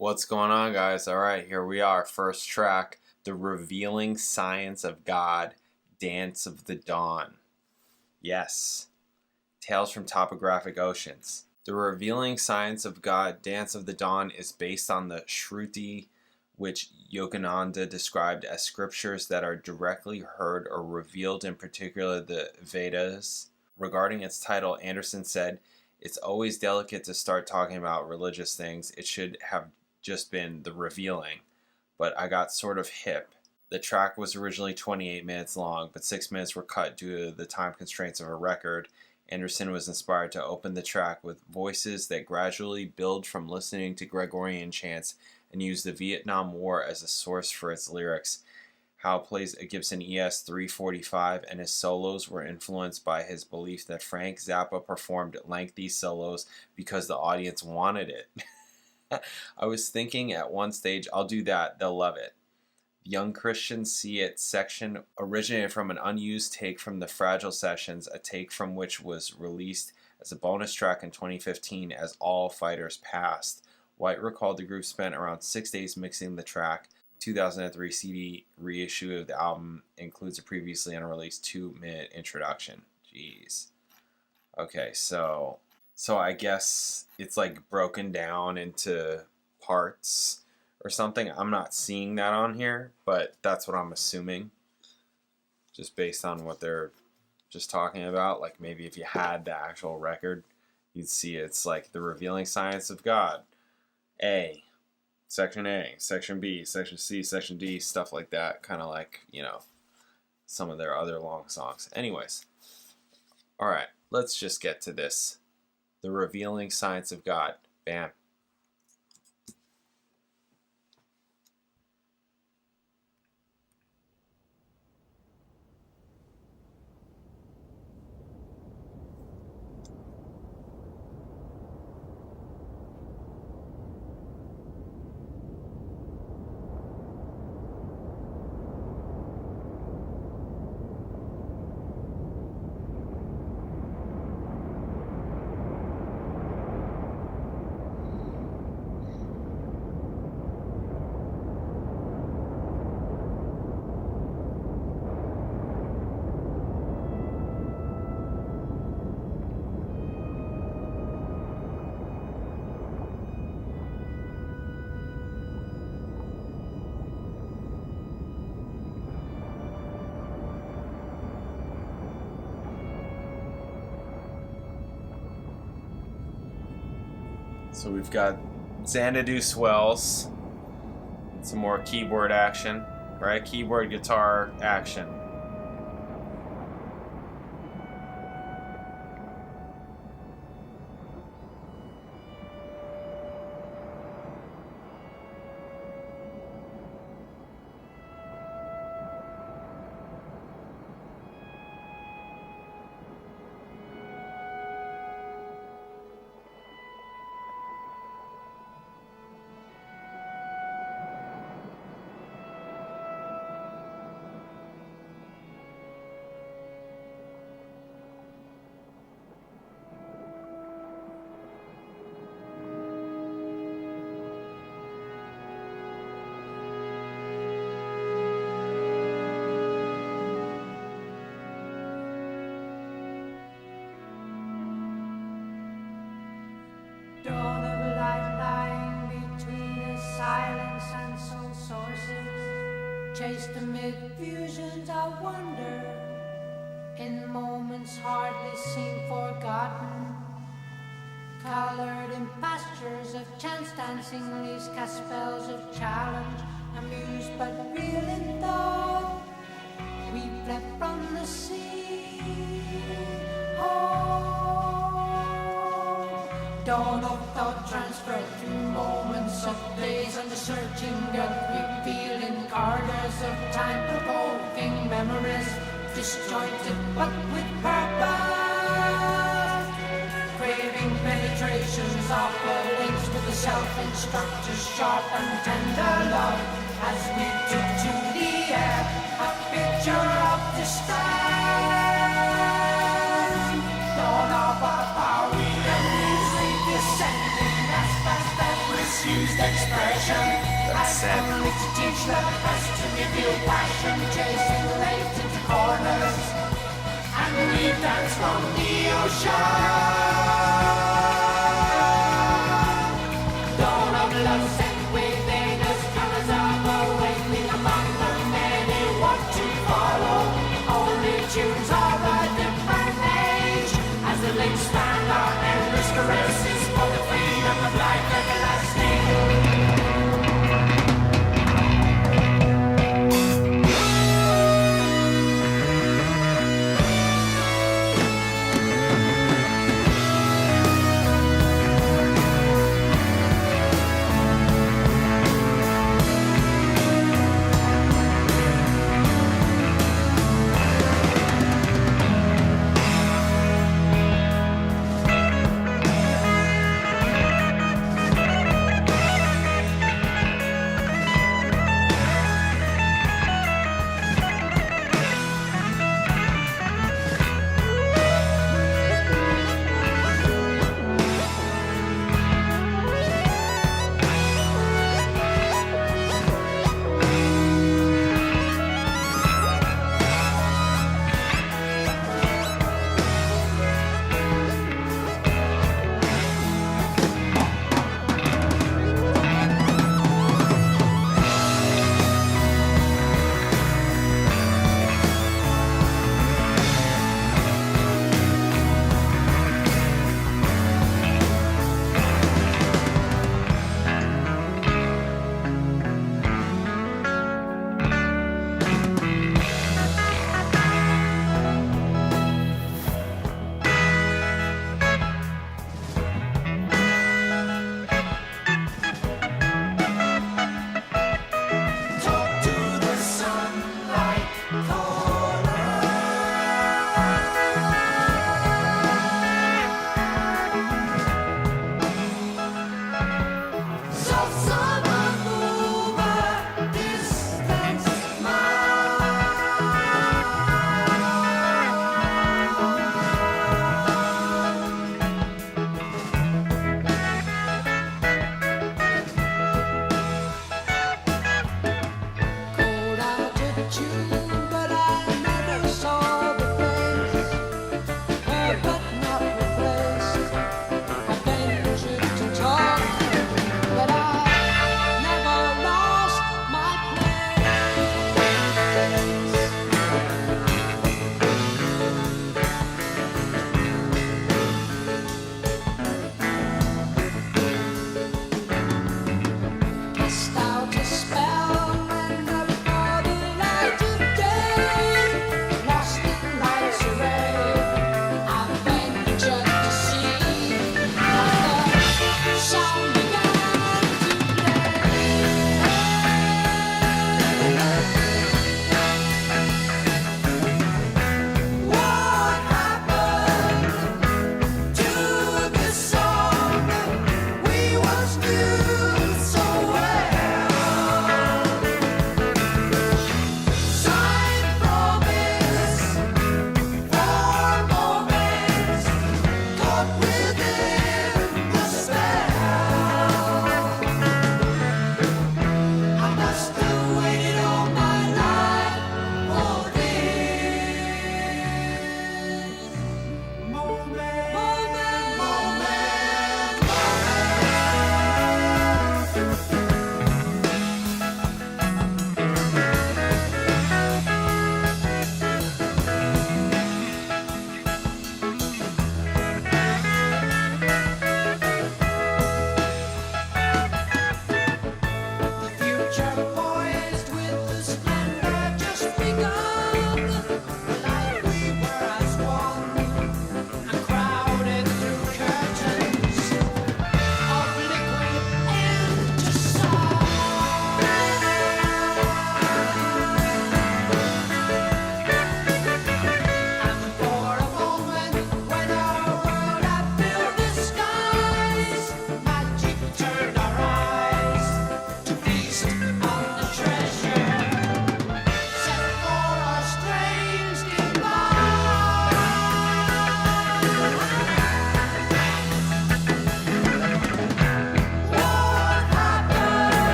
What's going on, guys? All right, here we are. First track, The Revealing Science of God, Dance of the Dawn. Yes. Tales from Topographic Oceans. The Revealing Science of God, Dance of the Dawn is based on the Shruti, which Yogananda described as scriptures that are directly heard or revealed, in particular the Vedas. Regarding its title, Anderson said, "It's always delicate to start talking about religious things. It should have just been The Revealing, but I got sort of hip. The track was originally 28 minutes long, but 6 minutes were cut due to the time constraints of a record. Anderson was inspired to open the track with voices that gradually build from listening to Gregorian chants and use the Vietnam War as a source for its lyrics. Howe plays a Gibson ES 345, and his solos were influenced by his belief that Frank Zappa performed lengthy solos because the audience wanted it. I was thinking at one stage, I'll do that, they'll love it." Young Christians See It section originated from an unused take from the Fragile Sessions, a take from which was released as a bonus track in 2015 as All Fighters Passed. White recalled the group spent around 6 days mixing the track. 2003 CD reissue of the album includes a previously unreleased 2-minute introduction. Jeez. Okay, so I guess it's like broken down into parts or something. I'm not seeing that on here, but that's what I'm assuming, just based on what they're just talking about. Like maybe if you had the actual record, you'd see it's like The Revealing Science of God, A, Section A, Section B, Section C, Section D, stuff like that. Kind of like, some of their other long songs. Anyways, all right, let's just get to this. The Revealing Science of God. Bam. So we've got Xanadu swells, some more keyboard action, right? Keyboard, guitar action. Dawn of light lying between the silence and soul sources, chased amid fusions of wonder, in moments hardly seem forgotten, colored in pastures of chance dancing, leaves cast spells of challenge, amused but real in thought. We fled from the sea. Oh. Dawn of thought transferred through moments of days and the searching gut, revealing corridors of time, provoking memories, disjointed but with purpose, craving penetrations of the links with the self-instructors, sharp and tender love, as we took to the air, a picture of despair. Dawn of our power, we descending as fast as misused expression. That's Has only to teach the best to reveal passion, chasing latent corners, and we dance from the ocean. Dawn of love sent within us, colors of awakening among the many want to follow. Only tunes of a different age, as the links stand our endless caresses for the freedom of life everlasting.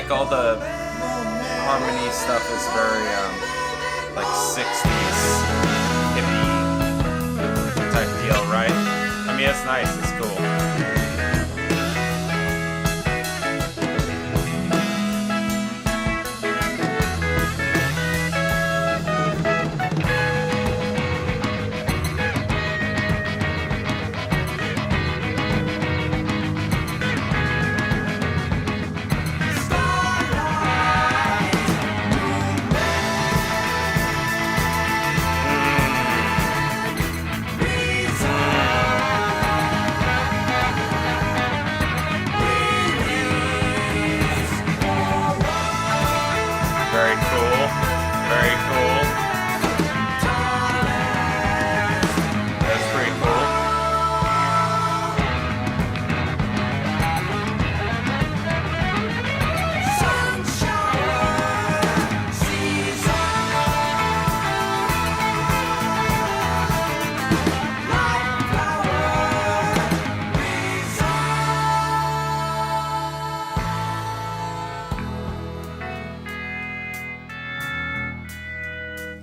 like all the harmony stuff is very like 60s hippie type deal, right? I mean, it's nice, it's cool.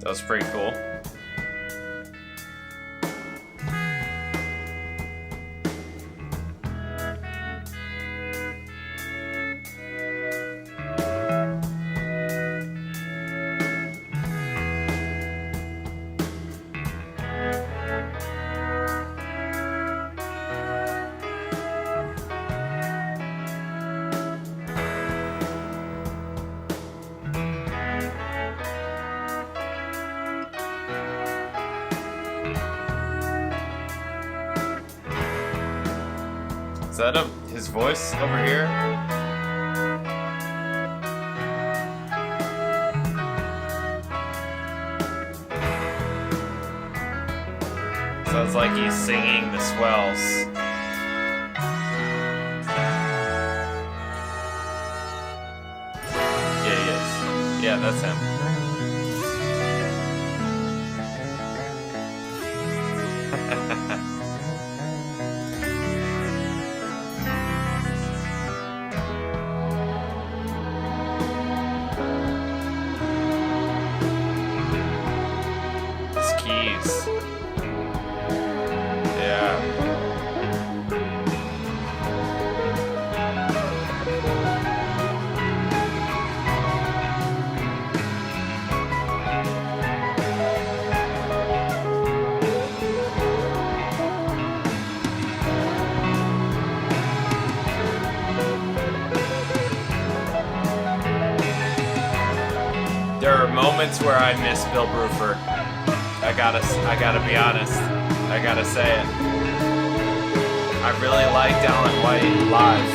That was pretty cool. Is that his voice over here? Sounds like he's singing the swells. Yeah, he is. Yeah, that's him. Moments where I miss Bill Bruford. I gotta be honest. I gotta say it. I really liked Alan White live.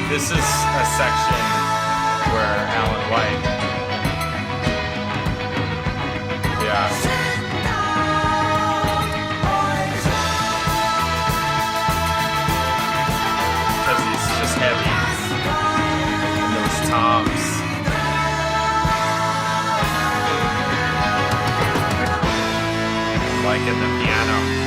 This is a section where Alan White like in the piano.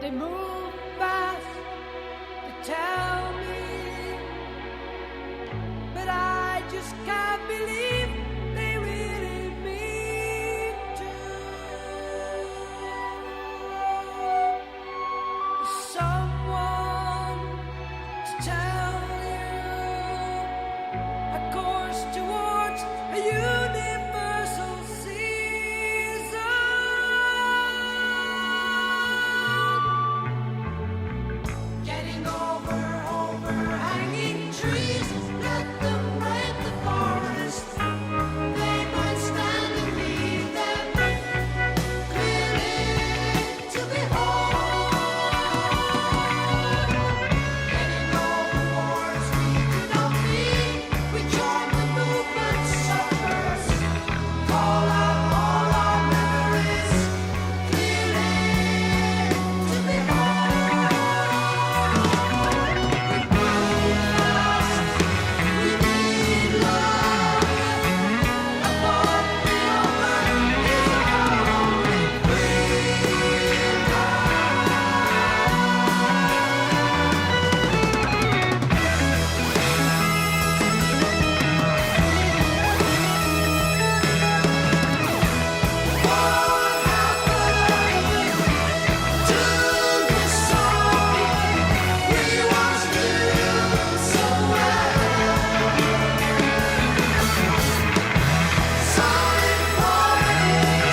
They move fast to tell me, but I just can't believe they really mean to. Someone to tell you a course towards a universal season. Getting over overhanging trees, let them rent the forest. They might stand and leave them clearly to behold. Getting over wars we do not need, we join the movement suffers. Call out all our memories clearly to behold. We move fast, we need love. Above the open is our only freedom. What happened to this song we once knew so well? Silent promise,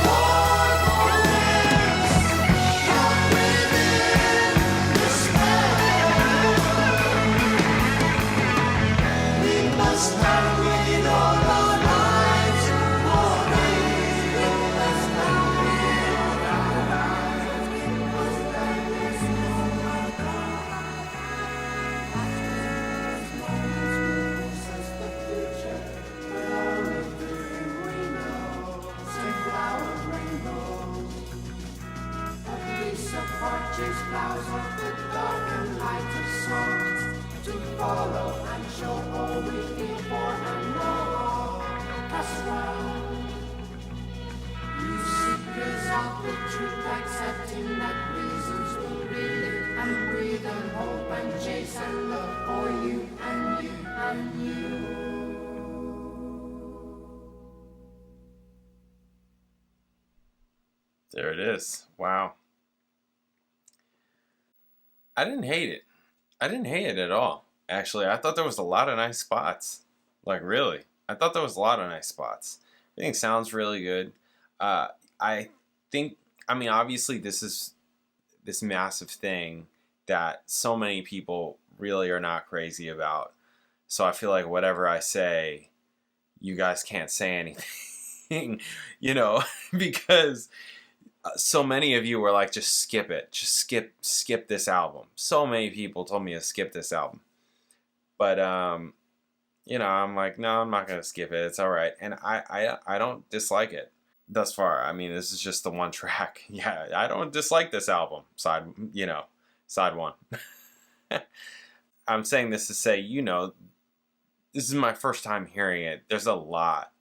formal lips, caught within the spell. We must have waited all our lives for rain. We must have waited all our lives. We must have waited all our lives. Moments will possess the future, but only fear we know. Say flower rainbows, a piece of heart chase clouds of the dark and light of songs to follow and show all we feel for and know. That's right. You seekers of the truth, accepting that reasons will relive and breathe and hope and chase and love for you and you and you. There it is. Wow. I didn't hate it. I didn't hate it at all. Actually, I thought there was a lot of nice spots. Like, really. I thought there was a lot of nice spots. Everything sounds really good. I think, I mean, obviously this is this massive thing that so many people really are not crazy about. So I feel like whatever I say, you guys can't say anything, you know, because so many of you were like, just skip it. Just skip this album. So many people told me to skip this album. But, you know, I'm like, no, I'm not going to skip it. It's all right. And I don't dislike it thus far. I mean, this is just the one track. Yeah, I don't dislike this album. Side one. I'm saying this to say, you know, this is my first time hearing it. There's a lot.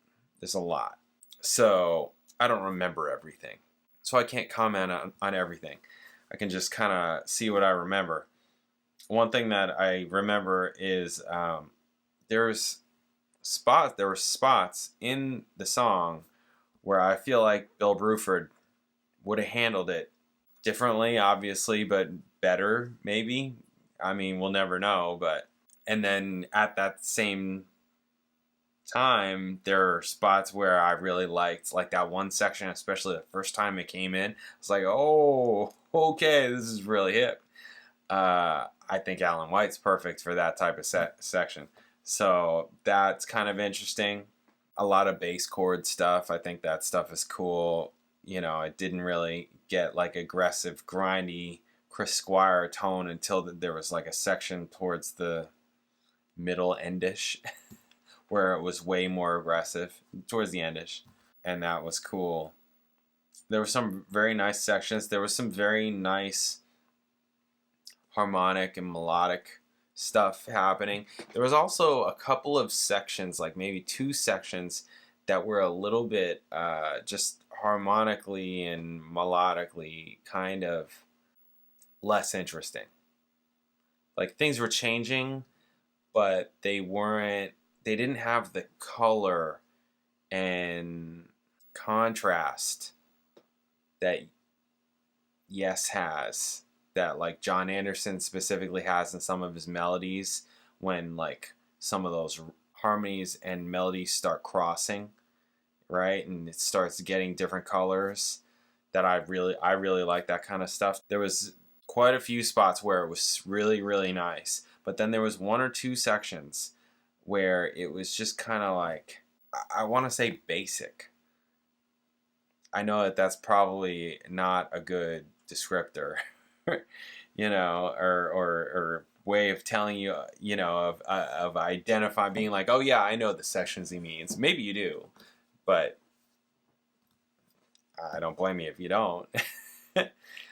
So I don't remember everything. So I can't comment on everything. I can just kind of see what I remember. One thing that I remember is there were spots in the song where I feel like Bill Bruford would have handled it differently, obviously, but better, maybe. I mean, we'll never know, but... And then at that same time, there are spots where I really liked, like that one section, especially the first time it came in. It's like, oh, okay, this is really hip. I think Alan White's perfect for that type of section. So that's kind of interesting. A lot of bass chord stuff. I think that stuff is cool. You know, it didn't really get like aggressive, grindy Chris Squire tone until there was like a section towards the middle endish where it was way more aggressive towards the endish, and that was cool. There were some very nice sections. There was some very nice harmonic and melodic stuff happening. There was also a couple of sections, like maybe two sections, that were a little bit just harmonically and melodically kind of less interesting. Like things were changing, but they didn't have the color and contrast that Yes has, that like John Anderson specifically has in some of his melodies, when like some of those harmonies and melodies start crossing, right? And it starts getting different colors. That I really like that kind of stuff. There was quite a few spots where it was really, really nice. But then there was one or two sections where it was just kind of like, I want to say basic. I know that that's probably not a good descriptor, you know, or way of telling you, you know, of identifying, being like, oh yeah, I know the sections he means. Maybe you do, but I don't blame you if you don't.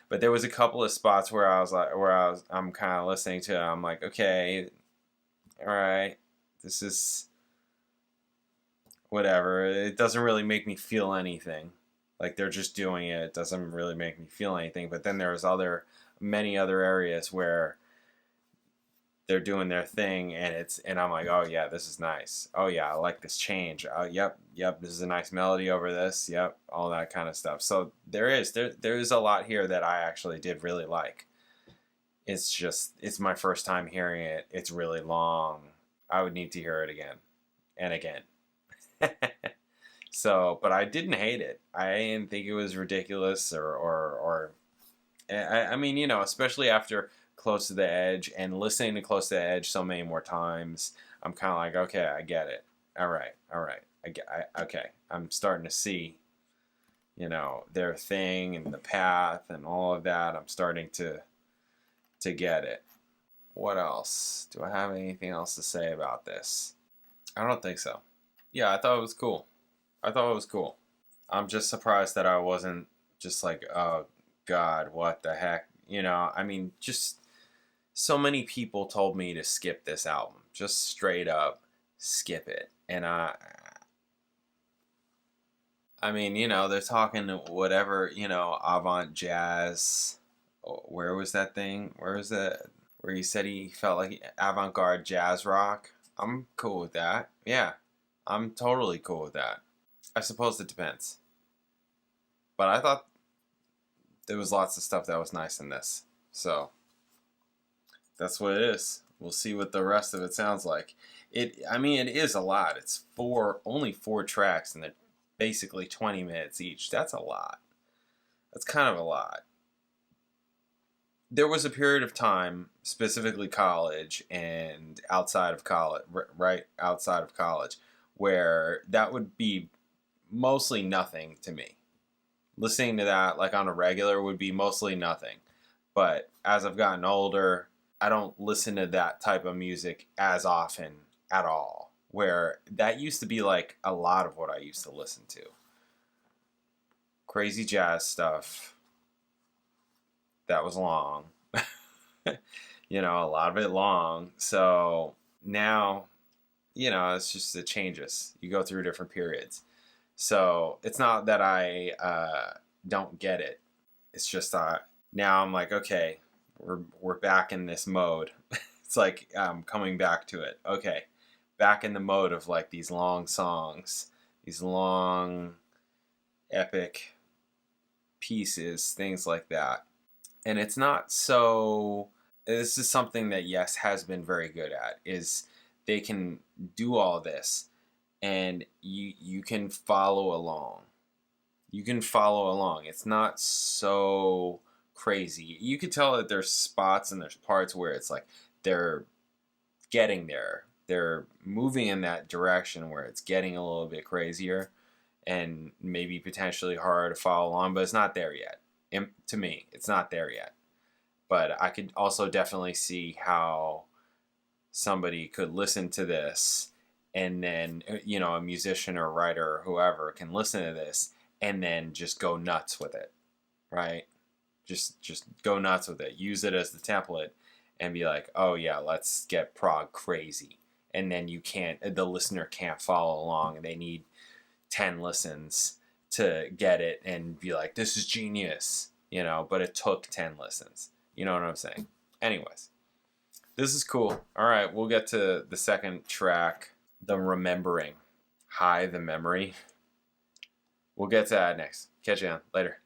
But there was a couple of spots where I'm kind of listening to it. I'm like, okay, all right, this is whatever. It doesn't really make me feel anything. Like they're just doing it. It doesn't really make me feel anything. But then there's many other areas where they're doing their thing, and I'm like, oh yeah, this is nice. Oh yeah, I like this change. Oh yep, this is a nice melody over this. Yep, all that kind of stuff. So there is a lot here that I actually did really like. It's my first time hearing it. It's really long. I would need to hear it again and again. So, but I didn't hate it. I didn't think it was ridiculous or I mean, you know, especially after Close to the Edge and listening to Close to the Edge so many more times, I'm kind of like, okay, I get it. All right. Okay. I'm starting to see, you know, their thing and the path and all of that. I'm starting to get it. What else? Do I have anything else to say about this? I don't think so. Yeah, I thought it was cool. I'm just surprised that I wasn't just like, oh God, what the heck? You know, I mean, just so many people told me to skip this album. Just straight up skip it. And I mean, you know, they're talking whatever, you know, avant jazz. Where was that thing? Where was that? Where he said he felt like avant-garde jazz rock. I'm cool with that. Yeah, I'm totally cool with that. I suppose it depends. But I thought there was lots of stuff that was nice in this. So that's what it is. We'll see what the rest of it sounds like. It is a lot. It's only four tracks, and they're basically 20 minutes each. That's a lot. That's kind of a lot. There was a period of time, specifically college and outside of college, right outside of college, where that would be mostly nothing to me. Listening to that like on a regular would be mostly nothing. But as I've gotten older, I don't listen to that type of music as often at all. Where that used to be like a lot of what I used to listen to. Crazy jazz stuff. That was long. You know, a lot of it long. So now, you know, it's just, it changes. You go through different periods. So it's not that I don't get it. It's just now I'm like, okay, we're back in this mode. It's like I'm coming back to it. Okay, back in the mode of like these long songs, these long epic pieces, things like that. And it's not so... This is something that Yes has been very good at, is they can do all this and you can follow along. You can follow along. It's not so crazy. You can tell that there's spots and there's parts where it's like they're getting there. They're moving in that direction where it's getting a little bit crazier and maybe potentially harder to follow along, but it's not there yet. To me, it's not there yet. But I could also definitely see how somebody could listen to this and then, you know, a musician or writer or whoever can listen to this and then just go nuts with it, right? Just go nuts with it. Use it as the template and be like, oh yeah, let's get prog crazy. And then the listener can't follow along. They need 10 listens to get it and be like, this is genius, you know, but it took 10 listens. You know what I'm saying? Anyways, this is cool. All right, we'll get to the second track, The Remembering. Hi, the Memory. We'll get to that next. Catch you on later.